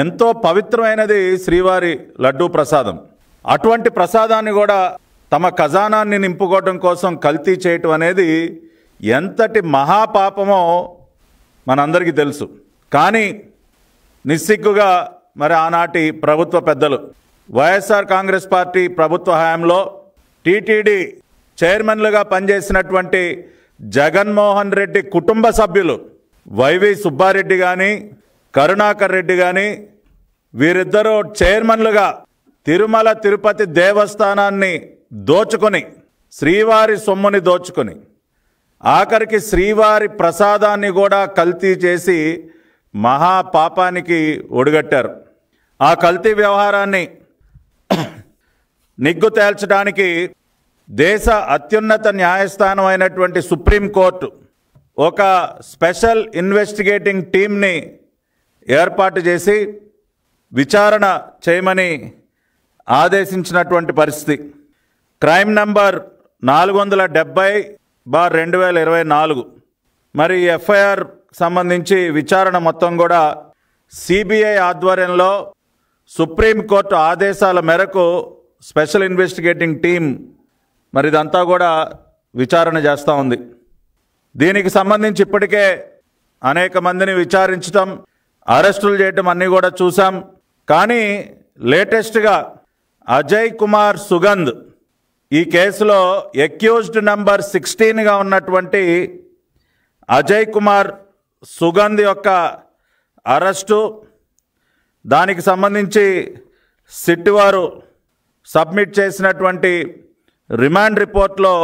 ఎంతో పవిత్రమైనది శ్రీవారి లడ్డూ ప్రసాదం. అటువంటి ప్రసాదాన్ని కూడా తమ ఖజానాన్ని నింపుకోవడం కోసం కల్తీ చేయటం అనేది ఎంతటి మహాపాపమో మనందరికీ తెలుసు. కానీ నిస్సిగ్గుగా మరి ఆనాటి ప్రభుత్వ పెద్దలు వైఎస్ఆర్ కాంగ్రెస్ పార్టీ ప్రభుత్వ హయాంలో టీటీడీ చైర్మన్లుగా పనిచేసినటువంటి జగన్మోహన్ రెడ్డి కుటుంబ సభ్యులు వైవి సుబ్బారెడ్డి కానీ కరుణాకర్ రెడ్డి కానీ వీరిద్దరూ చైర్మన్లుగా తిరుమల తిరుపతి దేవస్థానాన్ని దోచుకొని శ్రీవారి సొమ్ముని దోచుకొని ఆఖరికి శ్రీవారి ప్రసాదాన్ని కూడా కల్తీ చేసి మహాపాపానికి ఒడిగట్టారు. ఆ కల్తీ వ్యవహారాన్ని నిగ్గు తేల్చడానికి దేశ అత్యున్నత న్యాయస్థానం అయినటువంటి సుప్రీంకోర్టు ఒక స్పెషల్ ఇన్వెస్టిగేటింగ్ టీమ్ని ఏర్పాటు చేసి విచారణ చేయమని ఆదేశించినటువంటి పరిస్థితి. క్రైమ్ నంబర్ 470/2024 మరి ఎఫ్ఐఆర్ సంబంధించి విచారణ మొత్తం కూడా సిబిఐ ఆధ్వర్యంలో సుప్రీంకోర్టు ఆదేశాల మేరకు స్పెషల్ ఇన్వెస్టిగేటింగ్ టీం మరి ఇదంతా కూడా విచారణ చేస్తూ ఉంది. దీనికి సంబంధించి ఇప్పటికే అనేక మందిని విచారించడం, అరెస్టులు చేయటం అన్నీ కూడా చూసాం. కానీ లేటెస్ట్గా అజయ్ కుమార్ సుగంధ్ ఈ కేసులో అక్యూజ్డ్ నెంబర్ 16గా ఉన్నటువంటి అజయ్ కుమార్ సుగంధ్ యొక్క అరెస్టు, దానికి సంబంధించి సిట్ వారు సబ్మిట్ చేసినటువంటి రిమాండ్ రిపోర్ట్లో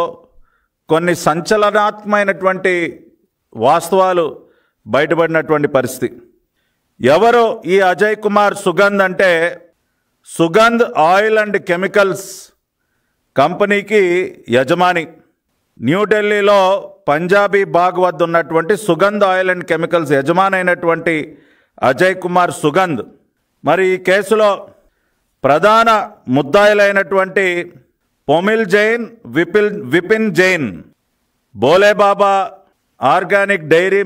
కొన్ని సంచలనాత్మకమైనటువంటి వాస్తవాలు బయటపడినటువంటి పరిస్థితి. ఎవరు ఈ అజయ్ కుమార్ సుగంధ్ అంటే సుగంధ్ ఆయిల్ అండ్ కెమికల్స్ కంపెనీకి యజమాని. న్యూఢిల్లీలో పంజాబీ బాగ్ వద్ద ఉన్నటువంటి సుగంధ్ ఆయిల్ అండ్ కెమికల్స్ యజమాని అయినటువంటి అజయ్ కుమార్ సుగంధ్ మరి ఈ కేసులో ప్రధాన ముద్దాయిలైనటువంటి Pomil Jain, Vipin Jain, Bholebaba organic dairy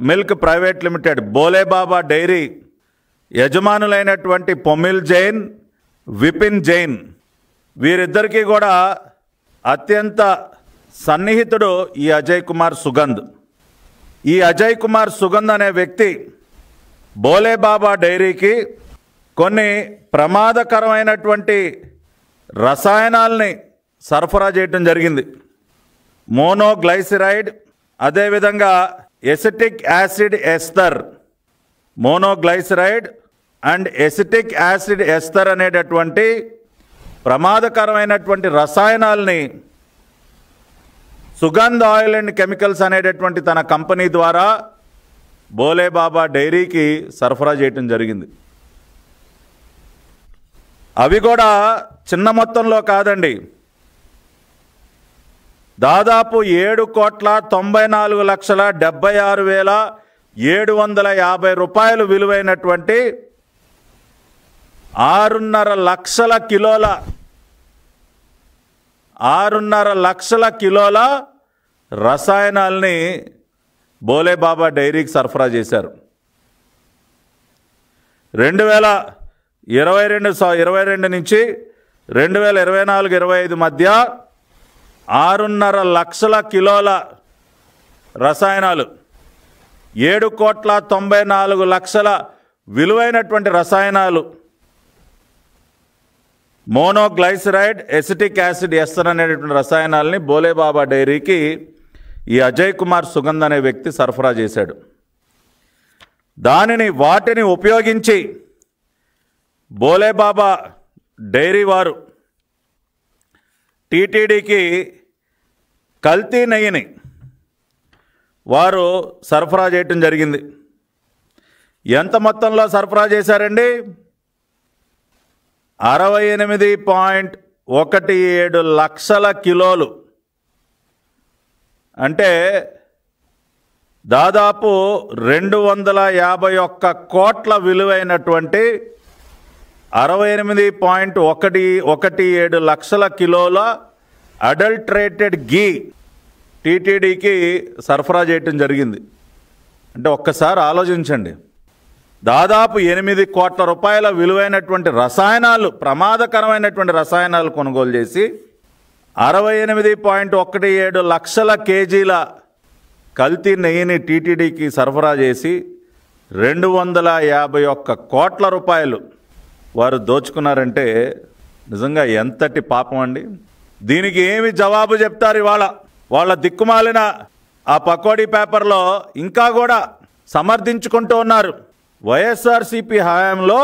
milk private limited Bholebaba dairy యజమానులైనటువంటి పొమిల్ జైన్, విపిన్ జైన్ వీరిద్దరికీ కూడా అత్యంత సన్నిహితుడు ఈ అజయ్ కుమార్ సుగంధ్. ఈ అజయ్ కుమార్ సుగంధ్ అనే వ్యక్తి బోలేబాబా డైరీకి కొన్ని ప్రమాదకరమైనటువంటి రసాయనాల్ని సరఫరా చేయటం జరిగింది. మోనోగ్లైసిరైడ్, అదేవిధంగా acetic acid Esther, మోనోగ్లైసిరైడ్ and acetic acid Esther అనేటటువంటి ప్రమాదకరమైనటువంటి రసాయనాల్ని సుగంధ్ ఆయిల్ అండ్ కెమికల్స్ అనేటటువంటి తన కంపెనీ ద్వారా బోలేబాబా డైరీకి సరఫరా చేయటం జరిగింది. అవి కూడా చిన్న మొత్తంలో కాదండి, దాదాపు 7,94,76,750 రూపాయలు విలువైనటువంటి 6.5 లక్షల కిలోల రసాయనాల్ని బోలేబాబా డైరీకి సరఫరా చేశారు. 2022 నుంచి 2024-25 మధ్య 6.5 లక్షల కిలోల రసాయనాలు, 7,94,00,000 విలువైనటువంటి రసాయనాలు, మోనోగ్లైసిరైడ్, ఎసిటిక్ యాసిడ్ ఎస్తర్ అనేటువంటి రసాయనాలని బోలేబాబా డైరీకి ఈ అజయ్ కుమార్ సుగంధ్ అనే వ్యక్తి సరఫరా చేశాడు. వాటిని ఉపయోగించి బోలేబాబా డైరీ వారు టీటీడీకి కల్తీ నెయ్యిని వారు సరఫరా చేయటం జరిగింది. ఎంత మొత్తంలో సరఫరా చేశారండి? 68.17 లక్షల కిలోలు, అంటే దాదాపు 251 కోట్ల విలువైనటువంటి 68.17 లక్షల కిలోల అడల్ట్రేటెడ్ గీ టీటీడీకి సరఫరా చేయటం జరిగింది. అంటే ఒక్కసారి ఆలోచించండి, దాదాపు 8 కోట్ల రూపాయల విలువైనటువంటి రసాయనాలు, ప్రమాదకరమైనటువంటి రసాయనాలు కొనుగోలు చేసి 68.17 లక్షల కేజీల కల్తీ నెయ్యిని టీటీడీకి సరఫరా చేసి 251 కోట్ల రూపాయలు వారు దోచుకున్నారంటే నిజంగా ఎంతటి పాపం అండి. దీనికి ఏమి జవాబు చెప్తారు? ఇవాళ వాళ్ళ దిక్కుమాలిన ఆ పకోడీ పేపర్లో ఇంకా కూడా సమర్థించుకుంటూ ఉన్నారు. వైఎస్ఆర్సీపీ హయాంలో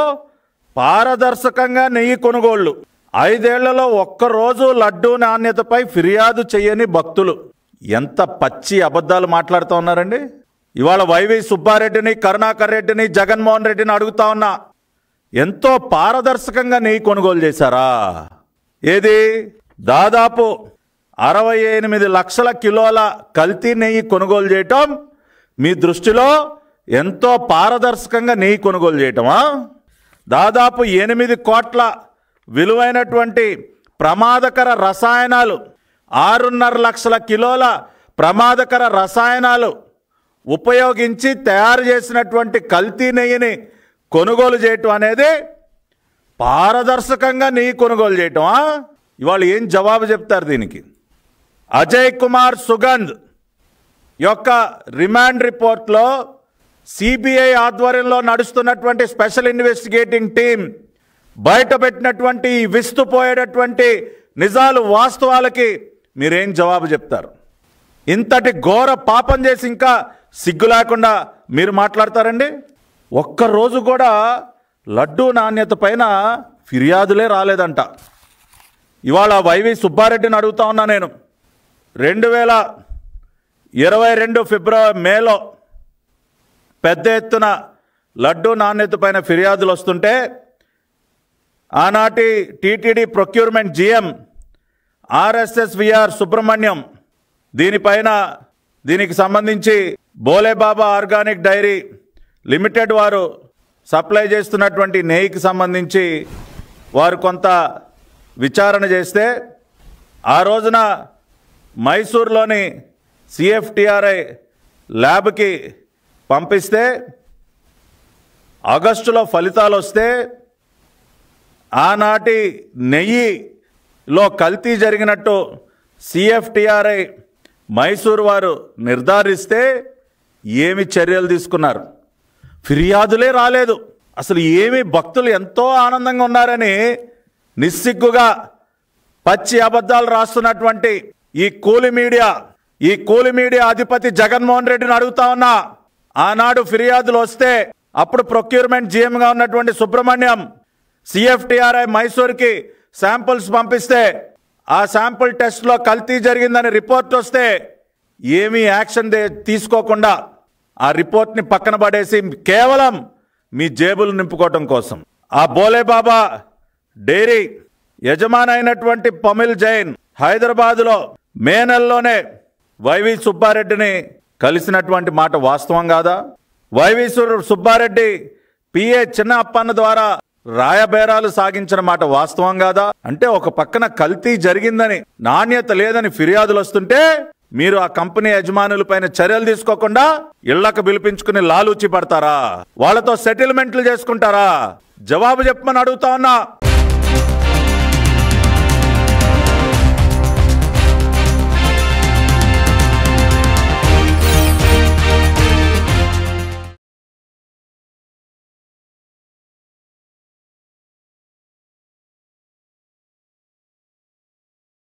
పారదర్శకంగా నెయ్యి కొనుగోళ్లు, 5 ఏళ్లలో ఒక్కరోజు లడ్డూ నాణ్యతపై ఫిర్యాదు చేయని భక్తులు. ఎంత పచ్చి అబద్ధాలు మాట్లాడుతూ ఉన్నారండి. ఇవాళ వైవి సుబ్బారెడ్డిని, కరుణాకర్ రెడ్డిని, జగన్మోహన్ రెడ్డిని అడుగుతా ఉన్నా, ఎంతో పారదర్శకంగా నెయ్యి కొనుగోలు చేశారా? ఏది? దాదాపు 68 లక్షల కిలోల కల్తీ నెయ్యి కొనుగోలు చేయటం మీ దృష్టిలో ఎంతో పారదర్శకంగా నెయ్యి కొనుగోలు చేయటమా? దాదాపు 8 కోట్ల విలువైనటువంటి ప్రమాదకర రసాయనాలు, 6.5 లక్షల కిలోల ప్రమాదకర రసాయనాలు ఉపయోగించి తయారు చేసినటువంటి కల్తీ నెయ్యిని కొనుగోలు చేయటం అనేది పారదర్శకంగా నెయ్యి కొనుగోలు చేయటమా? ఇవాళ ఏం జవాబు చెప్తారు దీనికి? అజయ్ కుమార్ సుగంధ్ యొక్క రిమాండ్ రిపోర్ట్లో సిబిఐ ఆధ్వర్యంలో నడుస్తున్నటువంటి స్పెషల్ ఇన్వెస్టిగేటింగ్ టీం బయటపెట్టినటువంటి విస్తుపోయేటటువంటి నిజాలు, వాస్తవాలకి మీరేం జవాబు చెప్తారు? ఇంతటి ఘోర పాపం చేసి ఇంకా సిగ్గు లేకుండా మీరు మాట్లాడతారండి? ఒక్కరోజు కూడా లడ్డూ నాణ్యత పైన ఫిర్యాదులే రాలేదంట. ఇవాళ వైవి సుబ్బారెడ్డిని అడుగుతా ఉన్నా నేను, 2022 మేలో పెద్ద ఎత్తున లడ్డూ నాణ్యత పైన ఫిర్యాదులు వస్తుంటే ఆనాటి టీటీడీ ప్రొక్యూర్మెంట్ జిఎం ఆర్ఎస్ఎస్విఆర్ సుబ్రహ్మణ్యం దీనికి సంబంధించి బోలేబాబా ఆర్గానిక్ డైరీ లిమిటెడ్ వారు సప్లై చేస్తున్నటువంటి నెయ్యికి సంబంధించి వారు కొంత విచారణ చేస్తే ఆ రోజున మైసూర్లోని సిఎఫ్టిఆర్ఐ ల్యాబ్కి పంపిస్తే ఆగస్టులో ఫలితాలు వస్తే ఆనాటి నెయ్యిలో కల్తీ జరిగినట్టు సిఎఫ్టిఆర్ఐ మైసూర్ వారు నిర్ధారిస్తే ఏమి చర్యలు తీసుకున్నారు? ఫిర్యాదులే రాలేదు. అసలు ఏమి భక్తులు ఎంతో ఆనందంగా ఉన్నారని నిస్సిగ్గుగా పచ్చి అబద్ధాలు రాస్తున్నటువంటి ఈ కూలి మీడియా అధిపతి జగన్మోహన్ రెడ్డిని అడుగుతా ఉన్నా, ఆనాడు ఫిర్యాదులు వస్తే అప్పుడు ప్రొక్యూర్మెంట్ జిఎంగా ఉన్నటువంటి సుబ్రహ్మణ్యం సిఎఫ్టిఆర్ఐ మైసూర్కి శాంపుల్స్ పంపిస్తే ఆ శాంపుల్ టెస్ట్లో కల్తీ జరిగిందని రిపోర్ట్ వస్తే ఏమీ యాక్షన్ తీసుకోకుండా ఆ రిపోర్ట్ని పక్కన పడేసి కేవలం మీ జేబులు నింపుకోవటం కోసం ఆ బోలేబాబా డైరీ యజమాని అయినటువంటి పమిల్ జైన్ హైదరాబాదులో మే నెలలోనే వైవి సుబ్బారెడ్డిని కలిసినటువంటి మాట వాస్తవం కాదా? వైవి సుబ్బారెడ్డి పిఏ చిన్న అప్పన్న ద్వారా రాయబేరాలు సాగించిన మాట వాస్తవం కాదా? అంటే ఒక పక్కన కల్తీ జరిగిందని, నాణ్యత లేదని ఫిర్యాదులు వస్తుంటే మీరు ఆ కంపెనీ యజమానులపైన చర్యలు తీసుకోకుండా ఇళ్లకు పిలిపించుకుని లాలూచి పడతారా? వాళ్ళతో సెటిల్మెంట్లు చేసుకుంటారా? జవాబు చెప్పమని అడుగుతా ఉన్నా.